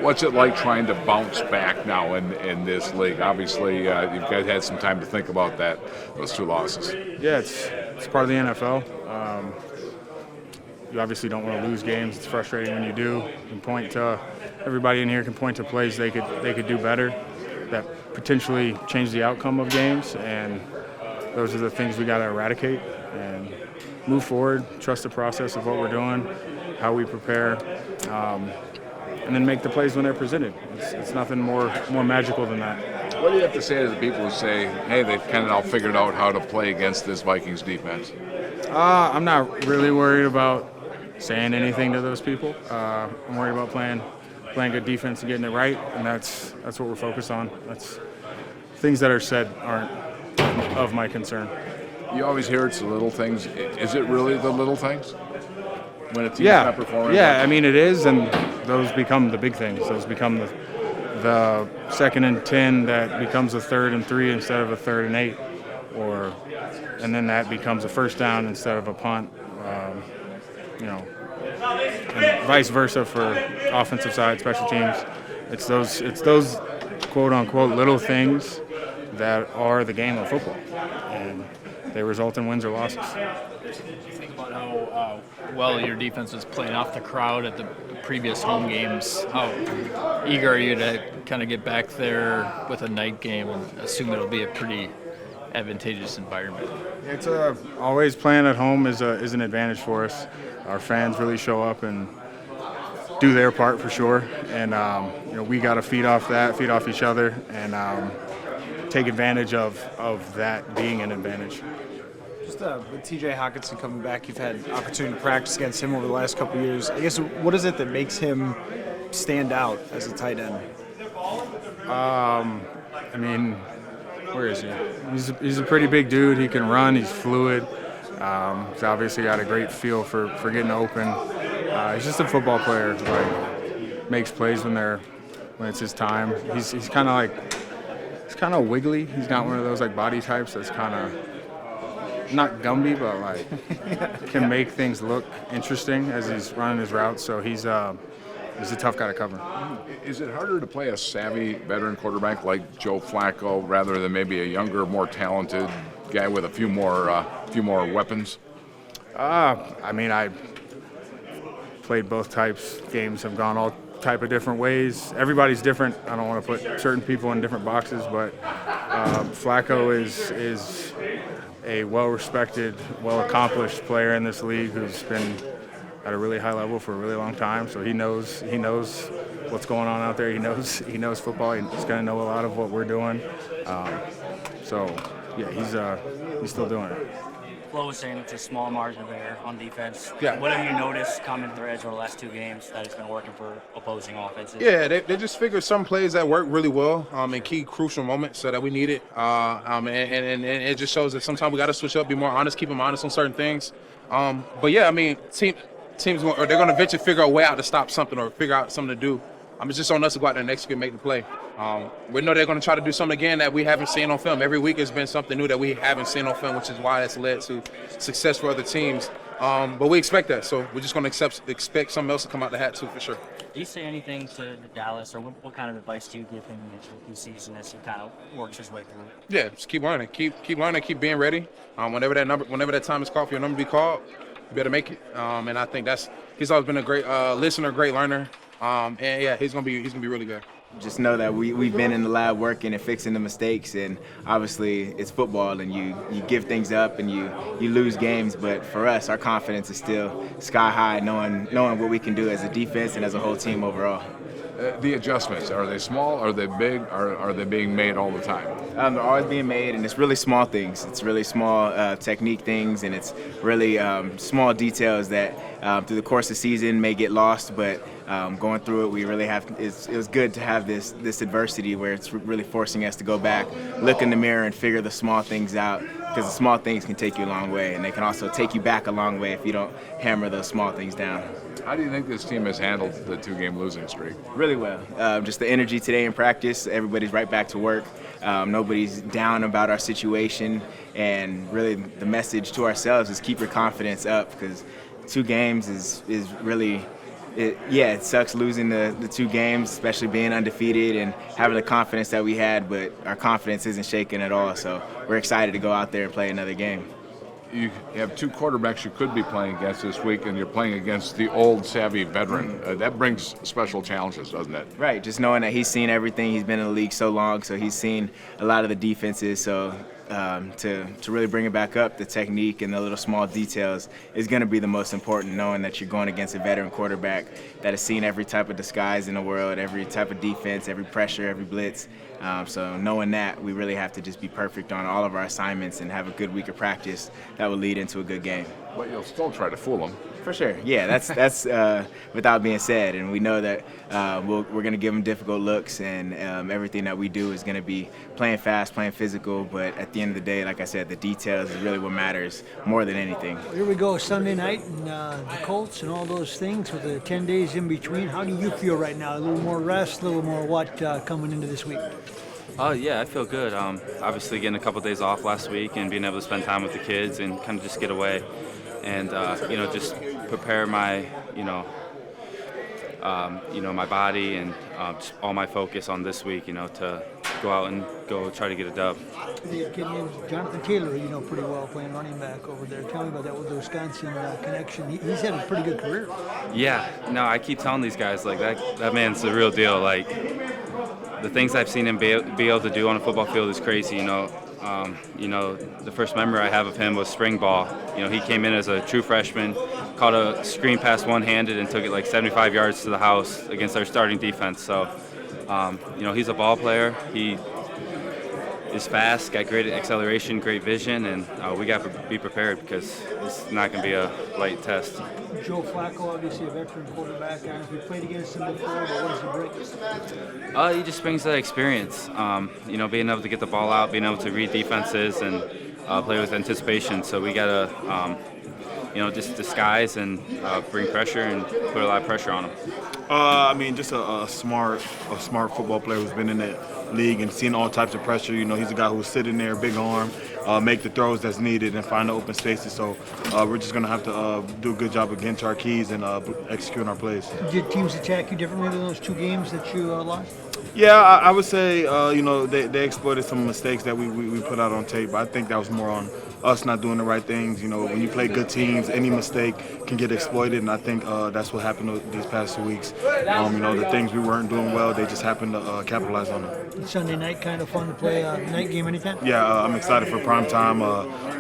What's it like trying to bounce back now in this league? Obviously, you guys had some time to think about those 2 losses. Yeah, it's part of the NFL. You obviously don't want to lose games. It's frustrating when you do. You can point to everybody in here can point to plays they could do better that potentially change the outcome of games, and those are the things we got to eradicate and move forward. Trust the process of what we're doing, how we prepare, and then make the plays when they're presented. It's nothing more magical than that. What do you have to say to the people who say, hey, they've kind of now figured out how to play against this Vikings defense? I'm not really worried about saying anything to those people. I'm worried about playing good defense and getting it right, and that's what we're focused on. That's things that are said aren't of my concern. You always hear it's the little things. Is it really the little things when a team's not performing? Yeah, I mean it is, and those become the big things. Those become the 2nd and 10 that becomes a 3rd and 3 instead of a 3rd and 8, and then that becomes a first down instead of a punt. And vice versa for offensive side, special teams. It's those quote unquote little things that are the game of football, and they result in wins or losses. You think about how well your defense was playing off the crowd at the previous home games. How eager are you to kind of get back there with a night game and assume it'll be a pretty advantageous environment? It's always playing at home is an advantage for us. Our fans really show up and do their part for sure, and we got to feed off each other, and take advantage of that being an advantage. Just with TJ Hawkinson coming back, you've had opportunity to practice against him over the last couple of years. I guess what is it that makes him stand out as a tight end? Where is he? He's a pretty big dude. He can run. He's fluid. He's obviously got a great feel for getting open. He's just a football player. Like, makes plays when it's his time. He's kind of wiggly. He's not one of those like body types that's kind of not Gumby, but like can make things look interesting as he's running his routes. So he's a tough guy to cover. Is it harder to play a savvy veteran quarterback like Joe Flacco rather than maybe a younger, more talented guy with a few more weapons? I played both types. Games have gone all type of different ways. Everybody's different. I don't want to put certain people in different boxes, but Flacco is a well-respected, well-accomplished player in this league who's been at a really high level for a really long time. So he knows what's going on out there. He knows football. He's going to know a lot of what we're doing. He's still doing it. Flo was saying it's a small margin of error on defense. Yeah. What have you noticed common threads over the last 2 games that has been working for opposing offenses? Yeah, they just figured some plays that work really well in key crucial moments so that we need it. And it just shows that sometimes we got to switch up, be more honest, keep them honest on certain things. Teams they're going to eventually figure a way out to stop something or figure out something to do. It's just on us to go out there and execute and make the play. We know they're going to try to do something again that we haven't seen on film. Every week has been something new that we haven't seen on film, which is why it's led to success for other teams. But we expect that, so we're just going to expect something else to come out the hat too, for sure. Do you say anything to Dallas, or what kind of advice do you give him in the rookie season as he kind of works his way through? Yeah, just keep learning, keep learning, keep being ready. Whenever that time is called for your number to be called, you better make it. And I think he's always been a great listener, great learner. He's gonna be really good. Just know that we've been in the lab working and fixing the mistakes, and obviously it's football and you give things up and you lose games, but for us our confidence is still sky high, knowing what we can do as a defense and as a whole team overall. The adjustments, are they small, are they big, are they being made all the time? They're always being made, and it's really small things. It's really small technique things, and it's really small details that through the course of the season may get lost, but going through it, we really have. It was good to have this adversity where it's really forcing us to go back, look in the mirror, and figure the small things out, because the small things can take you a long way, and they can also take you back a long way if you don't hammer those small things down. How do you think this team has handled the 2-game losing streak? Really well. Just the energy today in practice, everybody's right back to work. Nobody's down about our situation, and really the message to ourselves is keep your confidence up, because 2 games is really it sucks losing the 2 games, especially being undefeated and having the confidence that we had, but our confidence isn't shaken at all. So we're excited to go out there and play another game. You have 2 quarterbacks you could be playing against this week, and you're playing against the old, savvy veteran. That brings special challenges, doesn't it? Right, just knowing that he's seen everything. He's been in the league so long, so he's seen a lot of the defenses. So to really bring it back up, the technique and the little small details is going to be the most important, knowing that you're going against a veteran quarterback that has seen every type of disguise in the world, every type of defense, every pressure, every blitz. So knowing that, we really have to just be perfect on all of our assignments and have a good week of practice that will lead into a good game. But you'll still try to fool them. For sure, yeah, that's without being said, and we know that we're going to give them difficult looks, and everything that we do is going to be playing fast, playing physical, but at the end of the day, like I said, the details is really what matters more than anything. Here we go, Sunday night, and the Colts and all those things with the 10 days in between. How do you feel right now? A little more rest, a little more what coming into this week? Yeah, I feel good. Obviously getting a couple days off last week and being able to spend time with the kids and kind of just get away and, just prepare my, my body and just all my focus on this week, to go out and go try to get a dub. The kid named Jonathan Taylor, you know pretty well, playing running back over there. Tell me about that with the Wisconsin connection. He's had a pretty good career. Yeah, no, I keep telling these guys, like, that man's the real deal. Like, the things I've seen him be able to do on a football field is crazy, the first memory I have of him was spring ball. He came in as a true freshman, caught a screen pass one-handed and took it like 75 yards to the house against our starting defense. So, he's a ball player. He is fast, got great acceleration, great vision, and we got to be prepared because it's not going to be a light test. Joe Flacco, obviously a veteran quarterback. I don't know if you played against him before, but what does he bring? He just brings that experience. Being able to get the ball out, being able to read defenses and play with anticipation. So we got to, just disguise and bring pressure and put a lot of pressure on him. Just a smart football player who's been in that league and seen all types of pressure. He's a guy who's sitting there, big arm, make the throws that's needed and find the open spaces. So we're just going to have to do a good job of getting to our keys and executing our plays. Did teams attack you differently than those 2 games that you lost? Yeah, I would say, they exploited some mistakes that we put out on tape. But I think that was more on us not doing the right things. When you play good teams, any mistake can get exploited, and I think that's what happened these past 2 weeks. The things we weren't doing well, they just happened to capitalize on it. Sunday night, kind of fun to play a night game anytime? Yeah, I'm excited for prime time.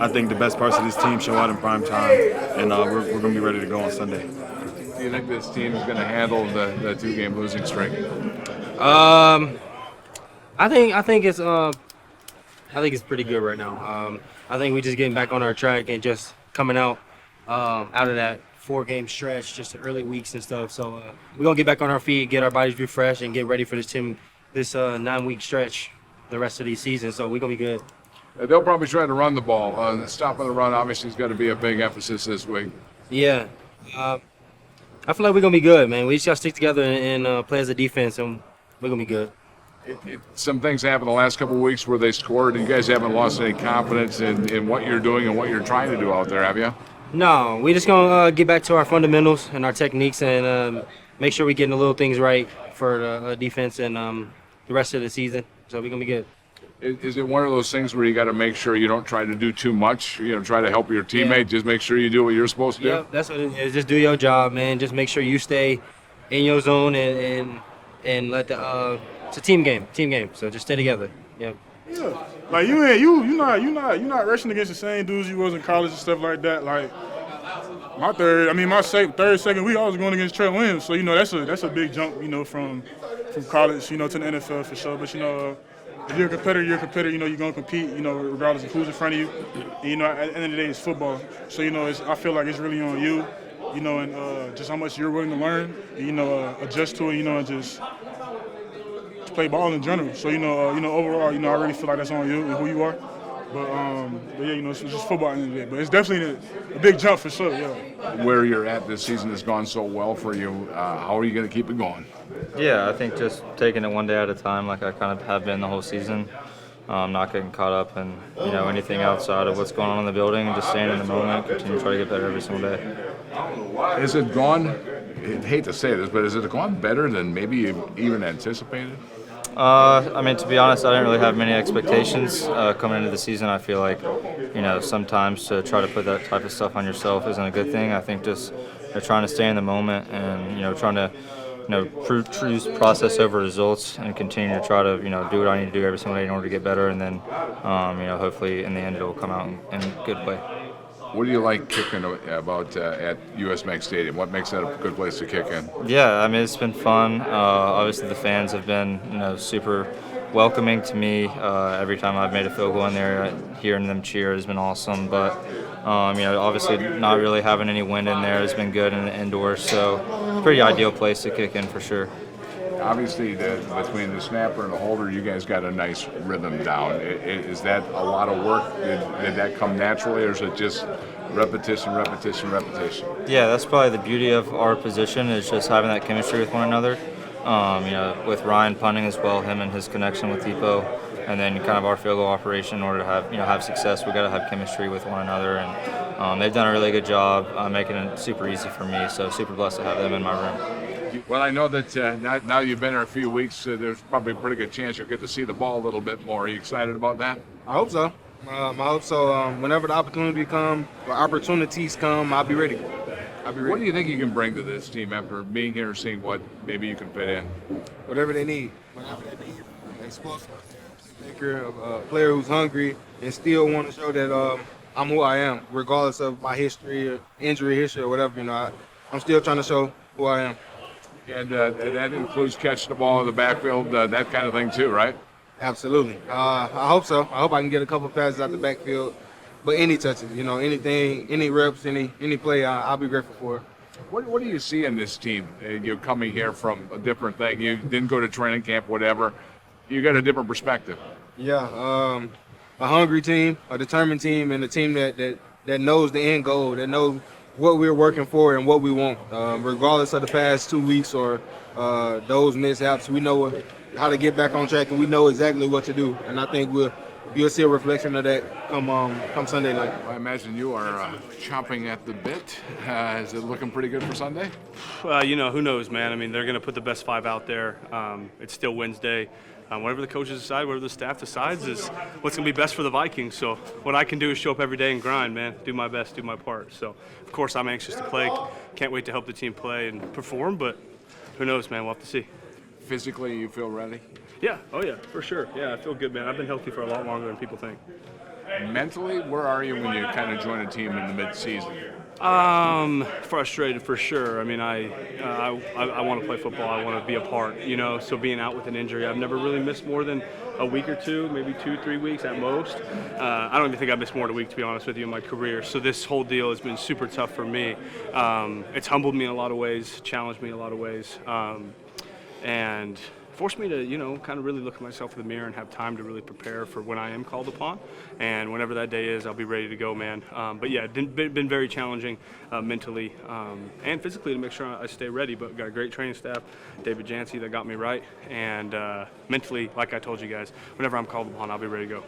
I think the best parts of this team show out in prime time, and we're going to be ready to go on Sunday. Do you think this team is going to handle the 2-game losing streak? I think it's pretty good right now. I think we're just getting back on our track and just coming out of that 4-game stretch, just the early weeks and stuff. So we're gonna get back on our feet, get our bodies refreshed, and get ready for this 9-week stretch the rest of the season. So we're gonna be good. They'll probably try to run the ball. Stopping the run obviously is going to be a big emphasis this week. Yeah. I feel like we're gonna be good, man. We just gotta stick together and play as a defense, and we're gonna be good. Some things happened the last couple of weeks where they scored, and you guys haven't lost any confidence in what you're doing and what you're trying to do out there, have you? No, we're just gonna get back to our fundamentals and our techniques, and make sure we're getting the little things right for the defense and the rest of the season. So we're gonna be good. Is it one of those things where you got to make sure you don't try to do too much? Try to help your teammate. Yeah. Just make sure you do what you're supposed to do. Yeah, that's what it is. Just do your job, man. Just make sure you stay in your zone and let the. It's a team game. So just stay together. Yeah. Yeah. Like you're not rushing against the same dudes you was in college and stuff like that. Like my third, second week, I was going against Trey Williams. So that's a big jump. From college, to the NFL for sure. But if you're a competitor, you're gonna compete. Regardless of who's in front of you. And, at the end of the day, it's football. So I feel like it's really on you. And just how much you're willing to learn. And, adjust to it. And just play ball in general. So overall, I really feel like that's on you and who you are. But yeah, it's just football in the end of the day. But it's definitely a big jump for sure. Yeah. Where you're at this season has gone so well for you. How are you going to keep it going? Yeah, I think just taking it one day at a time, like I kind of have been the whole season. Not getting caught up in anything outside of what's going on in the building, and just staying in the moment, continue to try to get better every single day. Is it gone? hate to say this, but has it gone better than maybe you even anticipated? I mean, to be honest, I didn't really have many expectations coming into the season. I feel like, sometimes to try to put that type of stuff on yourself isn't a good thing. I think just trying to stay in the moment and, trying to, choose process over results and continue to try to, do what I need to do every single day in order to get better. And then, hopefully in the end it will come out in a good way. What do you like kicking about at US Bank Stadium? What makes that a good place to kick in? Yeah, I mean, it's been fun. Obviously, the fans have been, super welcoming to me. Every time I've made a field goal in there, hearing them cheer has been awesome. But, obviously not really having any wind in there has been good in the indoors. So, pretty ideal place to kick in for sure. Obviously, between the snapper and the holder, you guys got a nice rhythm down. Is that a lot of work? Did that come naturally, or is it just repetition? Yeah, that's probably the beauty of our position is just having that chemistry with one another. With Ryan punting as well, him and his connection with Depot, and then kind of our field goal operation. In order to have success, we got to have chemistry with one another, and they've done a really good job making it super easy for me. So super blessed to have them in my room. Well, I know that now you've been here a few weeks, there's probably a pretty good chance you'll get to see the ball a little bit more. Are you excited about that? I hope so. Whenever the opportunities come, I'll be ready. What do you think you can bring to this team after being here and seeing what maybe you can fit in? Whatever they need. Explosive. A player who's hungry and still want to show that I'm who I am, regardless of my history, or injury history, or whatever. I'm still trying to show who I am. And that includes catching the ball in the backfield, that kind of thing too, right? Absolutely. I hope so. I hope I can get a couple passes out the backfield. But any touches, anything, any reps, any play, I'll be grateful for. What do you see in this team? You're coming here from a different thing. You didn't go to training camp, whatever. You got a different perspective. Yeah, a hungry team, a determined team, and a team that knows the end goal, that knows what we're working for and what we want. Regardless of the past 2 weeks or those mishaps, we know how to get back on track, and we know exactly what to do. And I think you'll see a reflection of that come Sunday night. I imagine you are chomping at the bit. Is it looking pretty good for Sunday? Well, who knows, man. I mean, they're going to put the best five out there. It's still Wednesday. Whatever the coaches decide, whatever the staff decides is what's going to be best for the Vikings. So what I can do is show up every day and grind, man, do my best, do my part. So, of course, I'm anxious to play. Can't wait to help the team play and perform, but who knows, man, we'll have to see. Physically, you feel ready? Yeah, oh yeah, for sure. Yeah, I feel good, man. I've been healthy for a lot longer than people think. Mentally, where are you when you kind of join a team in the mid-season? Frustrated for sure. I mean, I want to play football. I want to be a part, so being out with an injury, I've never really missed more than a week or two, maybe 2-3 weeks at most. I don't even think I've missed more than a week, to be honest with you, in my career. So this whole deal has been super tough for me. It's humbled me in a lot of ways, challenged me in a lot of ways, and forced me to, kind of really look at myself in the mirror and have time to really prepare for when I am called upon. And whenever that day is, I'll be ready to go, man. But yeah, it's been very challenging mentally and physically to make sure I stay ready. But got a great training staff, David Jancy, that got me right. And mentally, like I told you guys, whenever I'm called upon, I'll be ready to go.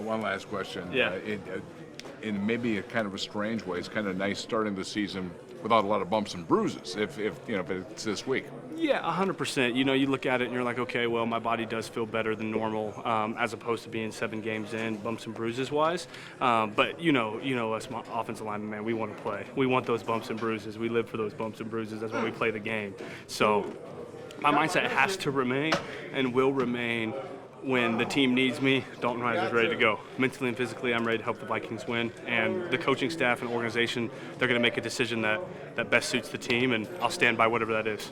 One last question. Yeah. In maybe a kind of a strange way, it's kind of nice starting the season without a lot of bumps and bruises, if it's this week. Yeah, 100%. You look at it and you're like, okay, well, my body does feel better than normal, as opposed to being 7 games in, bumps and bruises wise. But us offensive linemen, man, we want to play. We want those bumps and bruises. We live for those bumps and bruises. That's why we play the game. So my mindset has to remain and will remain. When the team needs me, Dalton Risner is ready to go. Mentally and physically, I'm ready to help the Vikings win. And the coaching staff and organization, they're going to make a decision that best suits the team, and I'll stand by whatever that is.